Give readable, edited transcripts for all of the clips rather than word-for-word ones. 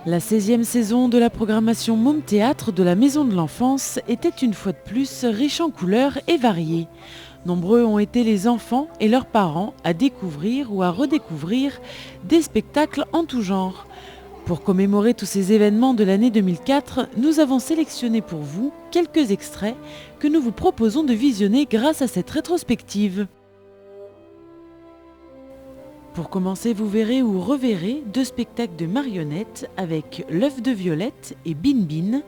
La 16e saison de la programmation Môme Théâtre de la Maison de l'Enfance était une fois de plus riche en couleurs et variée. Nombreux ont été les enfants et leurs parents à découvrir ou à redécouvrir des spectacles en tout genre. Pour commémorer tous ces événements de l'année 2004, nous avons sélectionné pour vous quelques extraits que nous vous proposons de visionner grâce à cette rétrospective. Pour commencer, vous verrez ou reverrez 2 spectacles de marionnettes avec L'œuf de Violette et Bin Bin,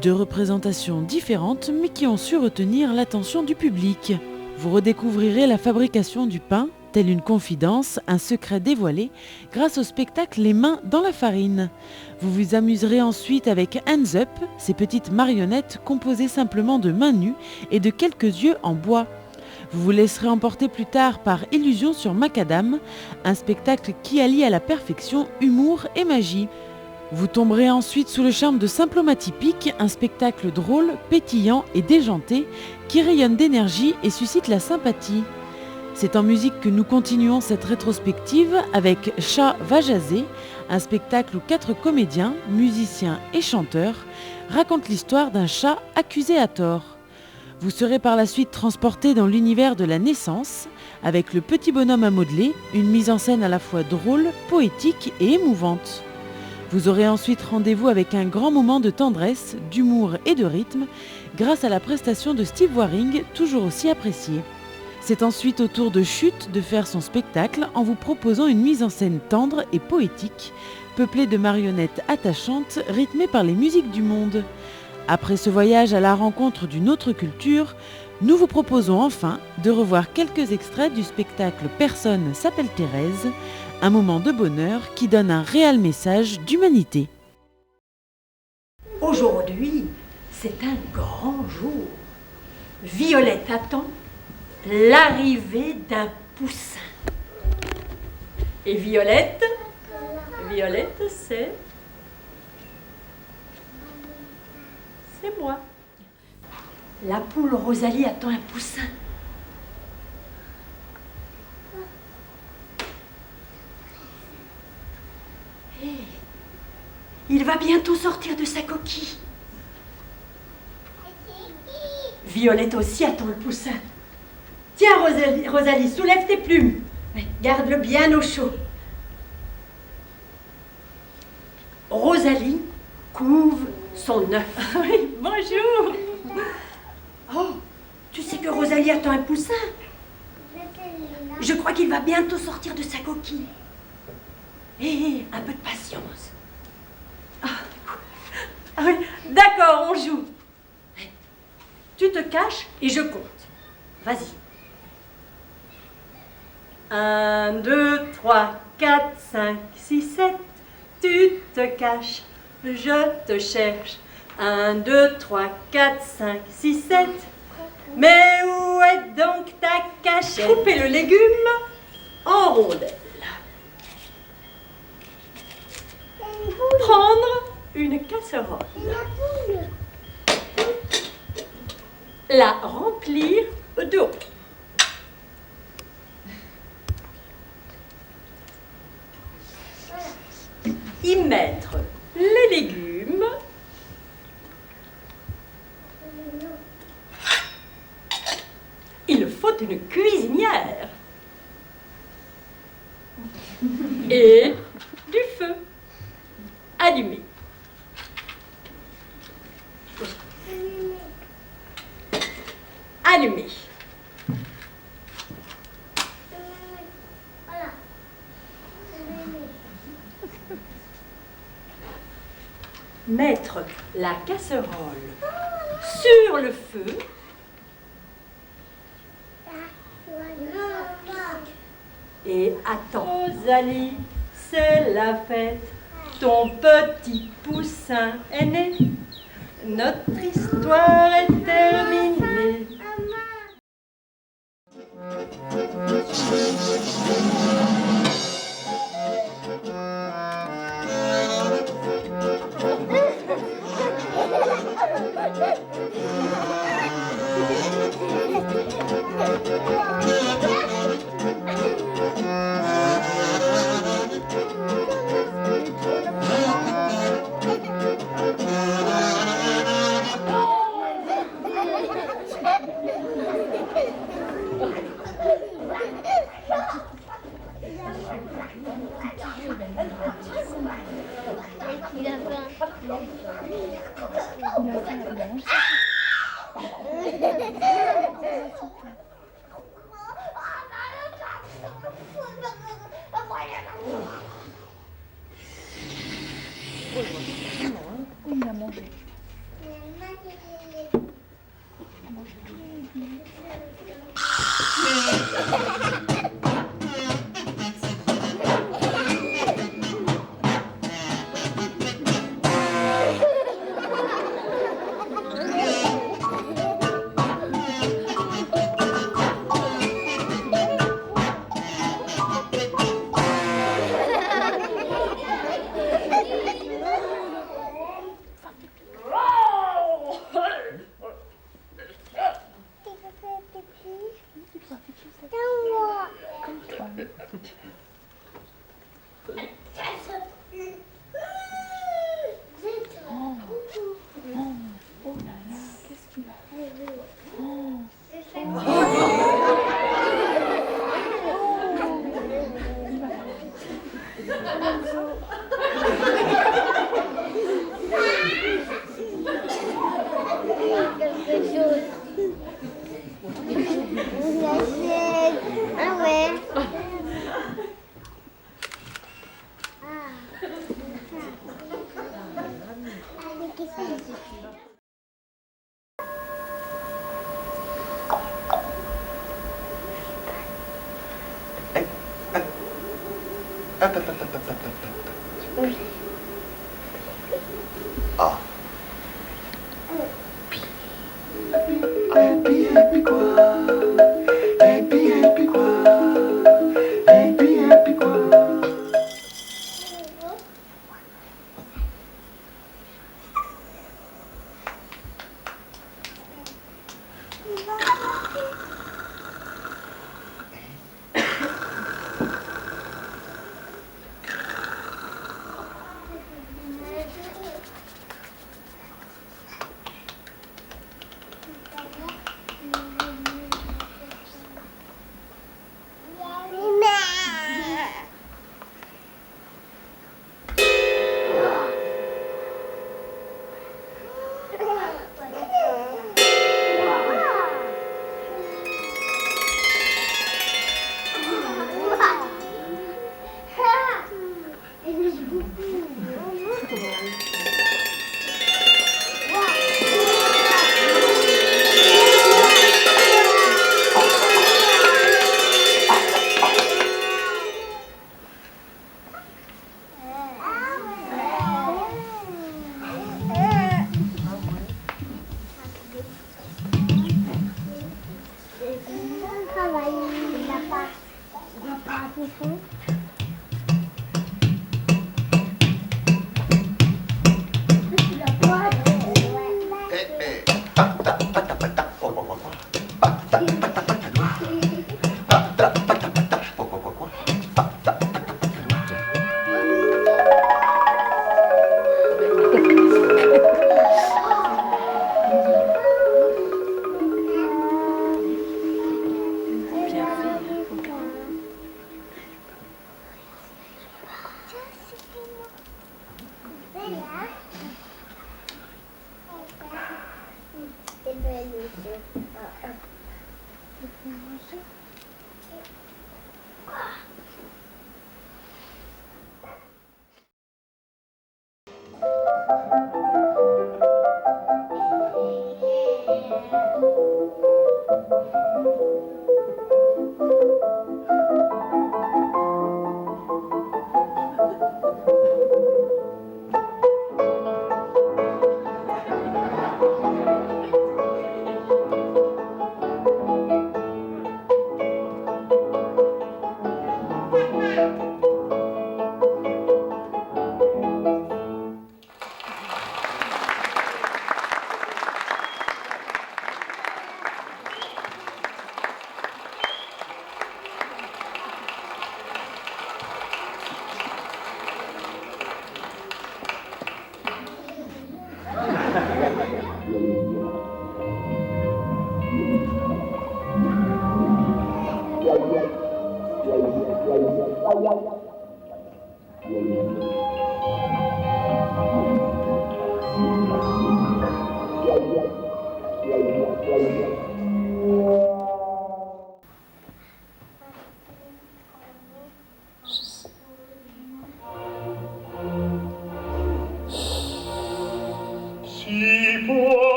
2 représentations différentes mais qui ont su retenir l'attention du public. Vous redécouvrirez la fabrication du pain, telle une confidence, un secret dévoilé, grâce au spectacle Les mains dans la farine. Vous vous amuserez ensuite avec Hands Up, ces petites marionnettes composées simplement de mains nues et de quelques yeux en bois. Vous vous laisserez emporter plus tard par Illusion sur Macadam, un spectacle qui allie à la perfection humour et magie. Vous tomberez ensuite sous le charme de Symplomatypique, un spectacle drôle, pétillant et déjanté qui rayonne d'énergie et suscite la sympathie. C'est en musique que nous continuons cette rétrospective avec Chat va jaser, un spectacle où 4 comédiens, musiciens et chanteurs racontent l'histoire d'un chat accusé à tort. Vous serez par la suite transporté dans l'univers de la naissance avec Le petit bonhomme à modeler, une mise en scène à la fois drôle, poétique et émouvante. Vous aurez ensuite rendez-vous avec un grand moment de tendresse, d'humour et de rythme grâce à la prestation de Steve Waring, toujours aussi appréciée. C'est ensuite au tour de Chute de faire son spectacle en vous proposant une mise en scène tendre et poétique, peuplée de marionnettes attachantes rythmées par les musiques du monde. Après ce voyage à la rencontre d'une autre culture, nous vous proposons enfin de revoir quelques extraits du spectacle Personne s'appelle Thérèse, un moment de bonheur qui donne un réel message d'humanité. Aujourd'hui, c'est un grand jour. Violette attend l'arrivée d'un poussin. Et Violette, c'est moi. La poule Rosalie attend un poussin. Hey, il va bientôt sortir de sa coquille. Violette aussi attend le poussin. Tiens Rosalie, soulève tes plumes. Garde-le bien au chaud. Rosalie couve son œuf. Oui, bonjour. Oh, tu sais que Rosalie attend un poussin? Je crois qu'il va bientôt sortir de sa coquille. Hé, un peu de patience. Ah oui, d'accord, on joue. Tu te caches et je compte. Vas-y. 1, 2, 3, 4, 5, 6, 7. Tu te caches. Je te cherche. 1, 2, 3, 4, 5, 6, 7. Mais où est donc ta cachette? Couper le légume en rondelles. Prendre une casserole. La remplir d'eau. Y mettre les légumes. Il faut une cuisinière. Et du feu allumé. Allumé. Mettre la casserole sur le feu. Et attends. Rosalie, c'est la fête. Ton petit poussin est né. Notre histoire est terminée. Il a mangé. Ah ouais. Ah. Happy, happy quoi? Happy, happy quoi? Happy, happy quoi?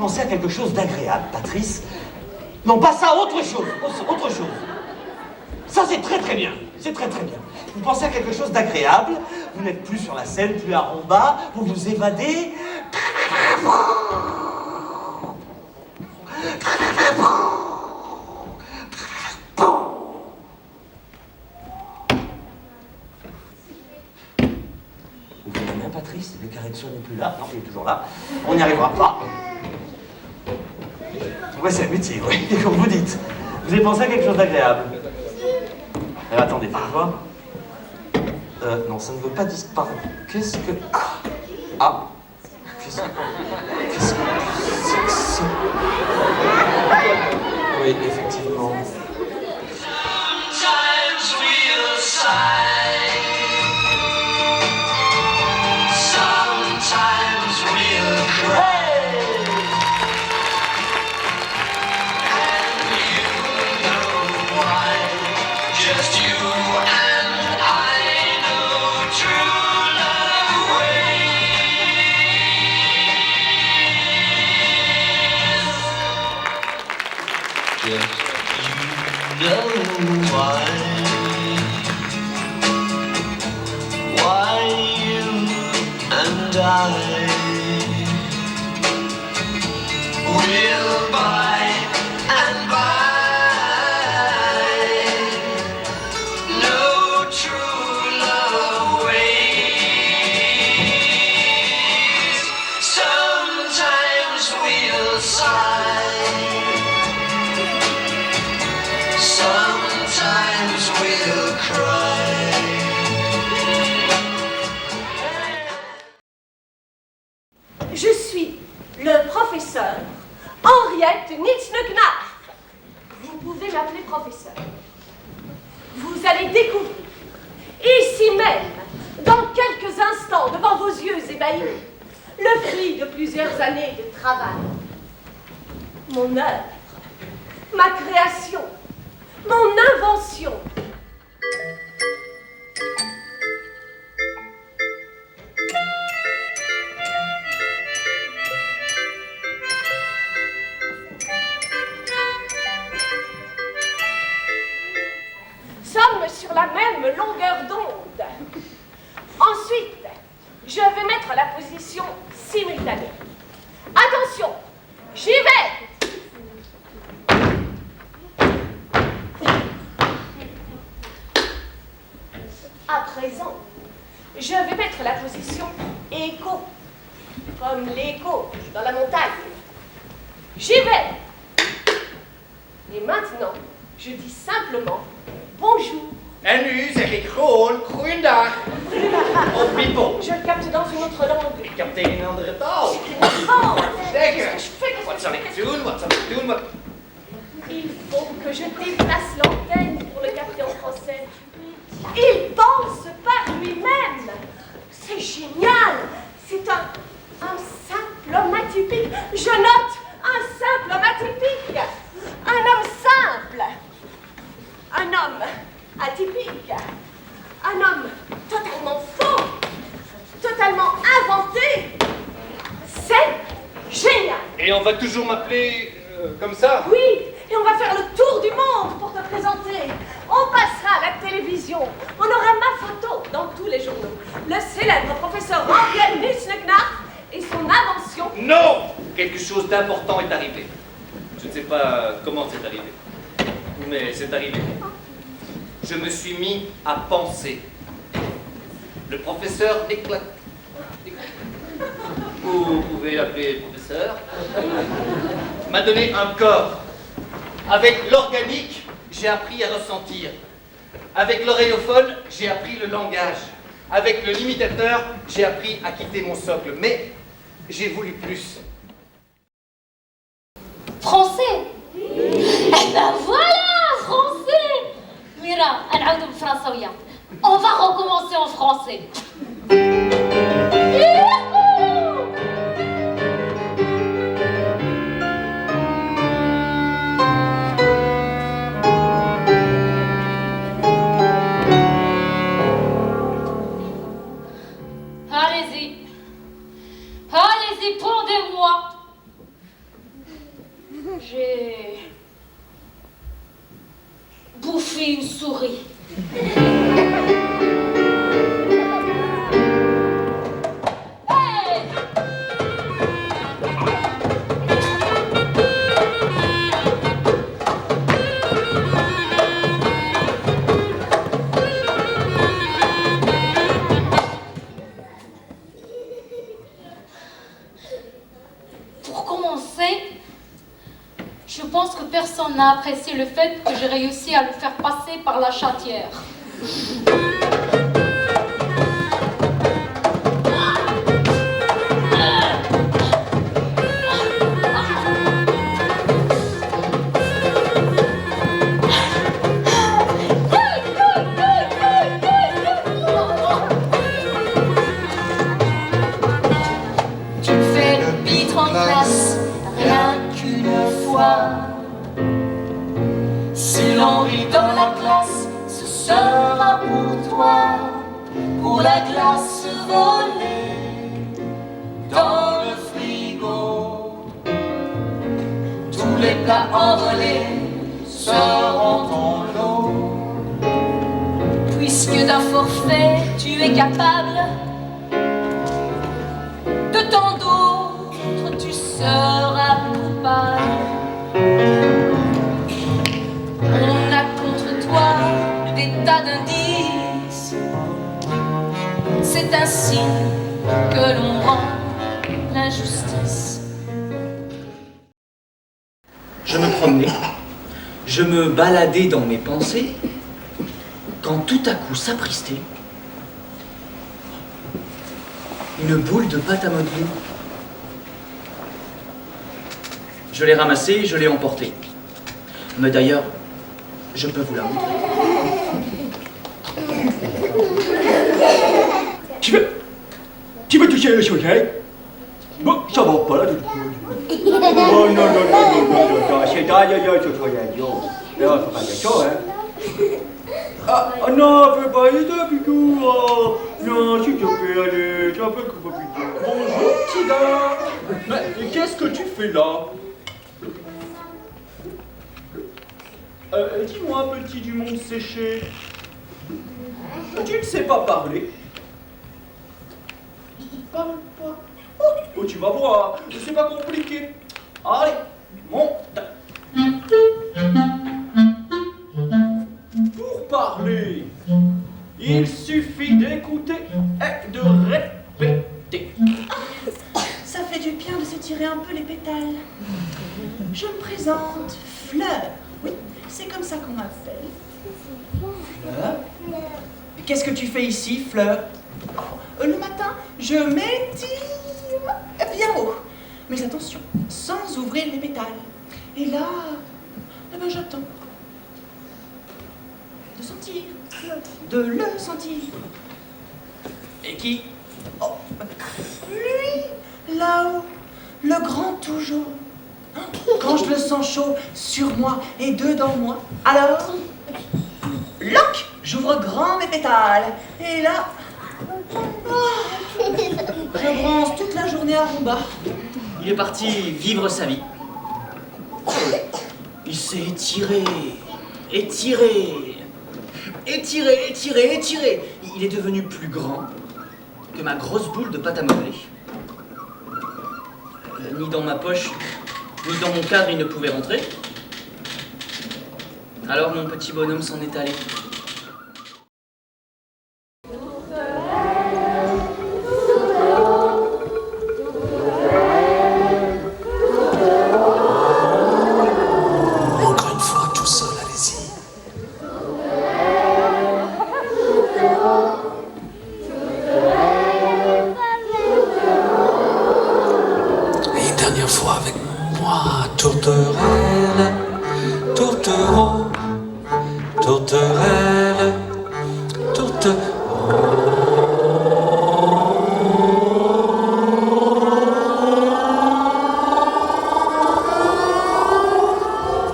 pensez à quelque chose d'agréable, Patrice. Non, pas ça, autre chose, autre chose. Ça, c'est très très bien, c'est très très bien. Vous pensez à quelque chose d'agréable, vous n'êtes plus sur la scène, plus à Romba, vous vous évadez. Ouvrez la main, Patrice, le carré de soie n'est plus là. Non, il est toujours là. On n'y arrivera pas. Ouais, c'est un métier, oui, comme vous dites. Vous avez pensé à quelque chose d'agréable. Alors, attendez, parfois. Non, ça ne veut pas disparaître. Qu'est-ce que. Ah. Qu'est-ce que c'est que ça? Oui, effectivement. Je suis le professeur Henriette Nitschneknach. Vous pouvez m'appeler professeur. Vous allez découvrir, ici même, dans quelques instants, devant vos yeux ébahis, le fruit de plusieurs années de travail. Mon œuvre, ma création, mon invention. Sommes sur la même longueur d'onde. Ensuite, je vais mettre la position simultanée. Attention, j'y vais. À présent, je vais mettre la position écho, comme l'écho dans la montagne. J'y vais. Et maintenant, je dis simplement bonjour. En nu zeg ik gewoon goeiedag. Of people. Je le capte dans une autre langue. Ik heb tegen een andere taal. Oh, Zeg, qu'est-ce que je fais? wat zal ik doen? Wat zal ik doen? Il faut que je déplace l'antenne pour le capter en français. Il pense par lui-même. C'est génial. C'est un simple homme atypique. Je note un simple homme atypique. Un homme simple. Un homme atypique. Un homme totalement faux. Totalement inventé. C'est génial. Et on va toujours m'appeler comme ça? Oui, et on va faire le tour du monde pour te présenter. On passera à la télévision. On aura ma photo dans tous les journaux. Le célèbre professeur Henriette Nitschneknach et son invention. Non! Quelque chose d'important est arrivé. Je ne sais pas comment c'est arrivé, mais c'est arrivé. Je me suis mis à penser. Le professeur éclate. Vous pouvez l'appeler professeur. M'a donné un corps. Avec l'organique, j'ai appris à ressentir. Avec l'oreillophone, j'ai appris le langage. Avec le limitateur, j'ai appris à quitter mon socle. Mais j'ai voulu plus. Français. Eh ben voilà, français. Mira, نعاودو بالفرنساوية. On va recommencer en français. Allez-y. Allez-y, pondez-moi. personne n'a apprécié le fait que j'ai réussi à le faire passer par la chatière. Tu fais le pitre en classe, rien qu'une fois. Si l'on rit dans la classe, ce sera pour toi, pour la glace volée dans le frigo. Tous les plats envolés seront ton lot, puisque d'un forfait tu es capable, de tant d'autres tu seras coupable. On a contre toi des tas d'indices, c'est ainsi que l'on rend l'injustice. Je me promenais, je me baladais dans mes pensées, quand tout à coup s'appristait une boule de pâte à modeler. Je l'ai ramassée, je l'ai emportée. Mais d'ailleurs, je peux vous la montrer. Tu veux toucher le soleil? Bon, ça va pas là du coup. Oh non, c'est d'ailleurs ce soleil. Là, faut pas dire ça, hein. Ah non, fais pas ça, Pitou. Non, s'il te plaît, allez, tu m'appelles que pas Pitou. Bonjour, petit gars. Mais qu'est-ce que tu fais là? Dis-moi, petit du monde séché. Tu ne sais pas parler? Parle pas. Oh, tu vas voir, c'est pas compliqué. Allez, monte. Pour parler, il suffit d'écouter et de répéter. Ça fait du bien de s'étirer un peu les pétales. Je me présente, Fleur. Oui, c'est comme ça qu'on m'appelle. Fleur? Qu'est-ce que tu fais ici, Fleur? Le matin, je m'étire bien haut. Mais attention, sans ouvrir les pétales. Et là, eh ben j'attends. De sentir. De le sentir. Et qui? Oh, lui, là-haut, le grand toujours. Quand je le sens chaud sur moi et dedans moi, alors, loc, j'ouvre grand mes pétales. Et là, je bronze toute la journée à Rumba. Il est parti vivre sa vie. Il s'est étiré, étiré, étiré, étiré, étiré. Il est devenu plus grand que ma grosse boule de pâte à modeler. Ni dans ma poche, ni dans mon cadre, il ne pouvait rentrer. Alors mon petit bonhomme s'en est allé. Encore une fois, tout seul, allez-y. Et une dernière fois avec moi, tourterelle, tourtereau, tourterelle,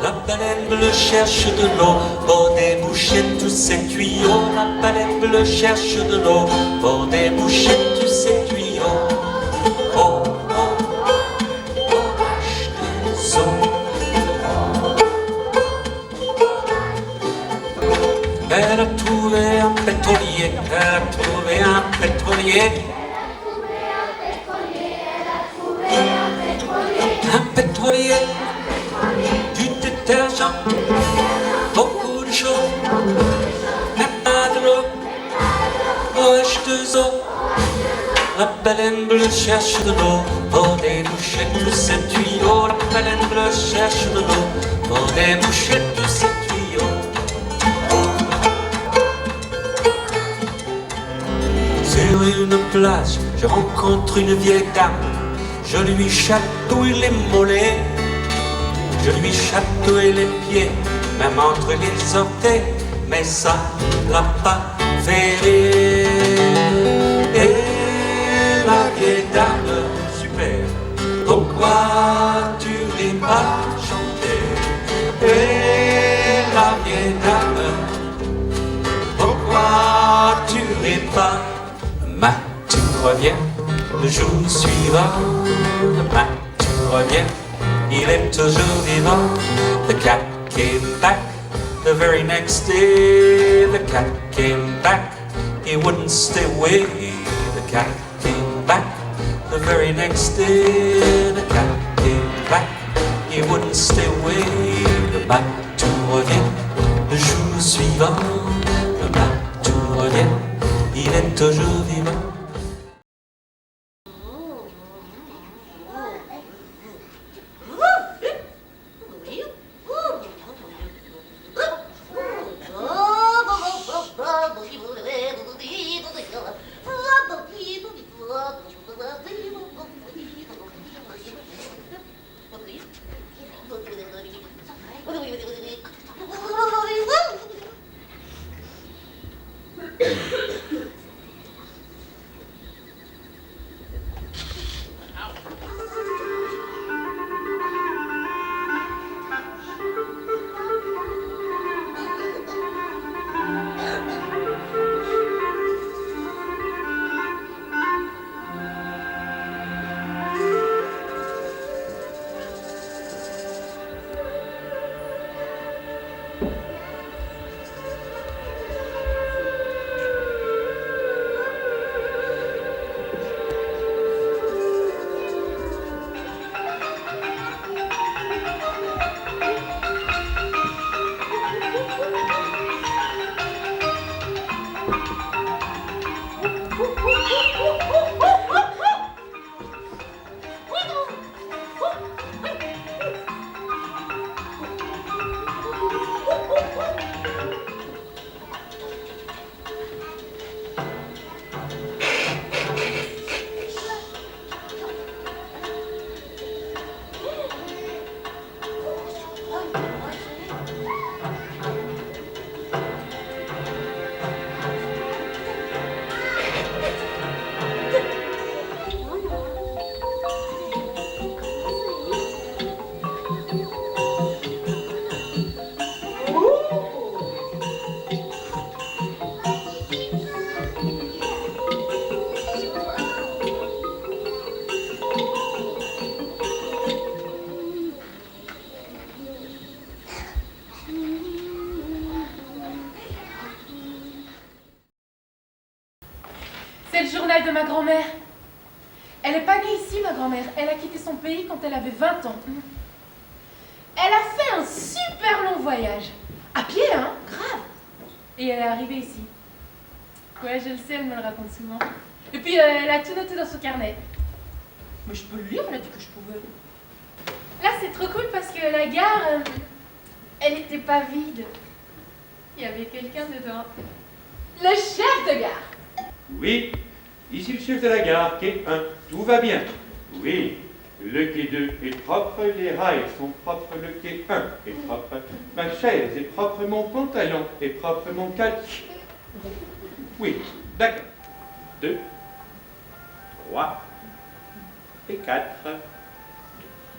La baleine bleue cherche de l'eau pour déboucher tous ses tuyaux. La baleine bleue cherche de l'eau pour déboucher tous ses tuyaux. Oh, oh, oh, H2O. Elle a trouvé un pétrolier, elle a trouvé un pétrolier. Un pétrolier, du détergent, beaucoup de choses, mais pas de l'eau. Oh, H2O, La baleine bleue cherche de l'eau pour déboucher tous ces tuyaux. La baleine bleue cherche de l'eau pour déboucher tous ces tuyaux. Sur une plage, je rencontre une vieille dame. Je lui chatouille les mollets, je lui chatouille les pieds, même entre les orteils, mais ça l'a pas fait rire. Et la vieille dame, super, pourquoi tu ris pas chanter? Et la vieille dame, pourquoi tu ris pas? Ma, tu reviens le jour suivant. Ma, tu reviens, il est toujours vivant. The cat came back the very next day. The cat came back, he wouldn't stay away. The cat came back the very next day. The cat came back, he wouldn't stay away. Le bateau revient le jour suivant. Le bateau revient, il est toujours vivant. C'est le journal de ma grand-mère. Elle n'est pas née ici, ma grand-mère. Elle a quitté son pays quand elle avait 20 ans. Elle a fait un super long voyage. À pied, hein? Grave. Et elle est arrivée ici. Ouais, je le sais, elle me le raconte souvent. Et puis, elle a tout noté dans son carnet. Mais je peux le lire, elle a dit que je pouvais. Là, c'est trop cool parce que la gare, elle n'était pas vide. Il y avait quelqu'un dedans. Le chef de gare. Oui, ici le chef de la gare, quai 1, tout va bien. Oui, le quai 2 est propre, les rails sont propres, le quai 1 est propre, ma chaise est propre, mon pantalon est propre, mon calque. Oui, d'accord. 2, 3 et 4.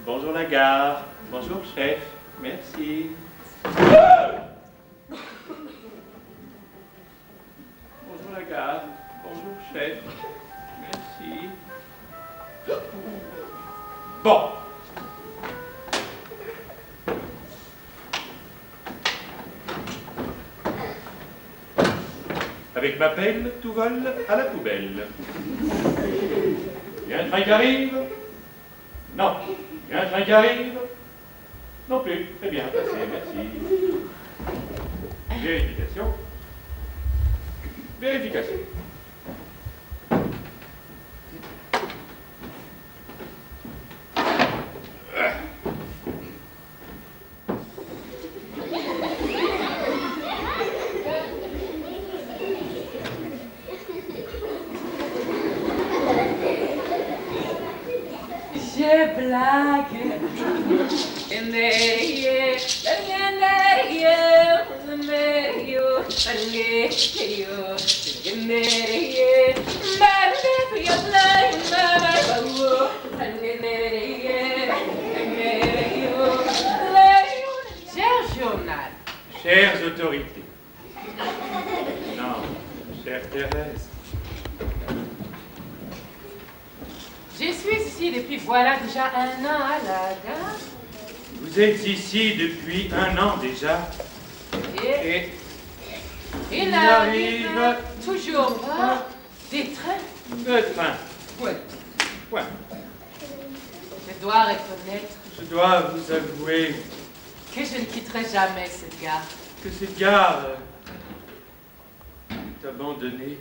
Bonjour la gare, bonjour chef, merci. Bonjour la gare. Bonjour, chef. Merci. Bon. Avec ma pelle, tout vole à la poubelle. Il y a un train qui arrive? Non. Il y a un train qui arrive? Non plus. Très bien, passé, merci. Vérification. Vérification. blagues. Cher journal. Chères autorités. Non, chère Thérèse. Je suis ici depuis voilà déjà 1 an à la gare. Vous êtes ici depuis 1 an déjà. Et il n'arrive toujours pas des trains. De train. Ouais. Ouais. Je dois reconnaître Je dois vous avouer que je ne quitterai jamais cette gare. que cette gare est abandonnée.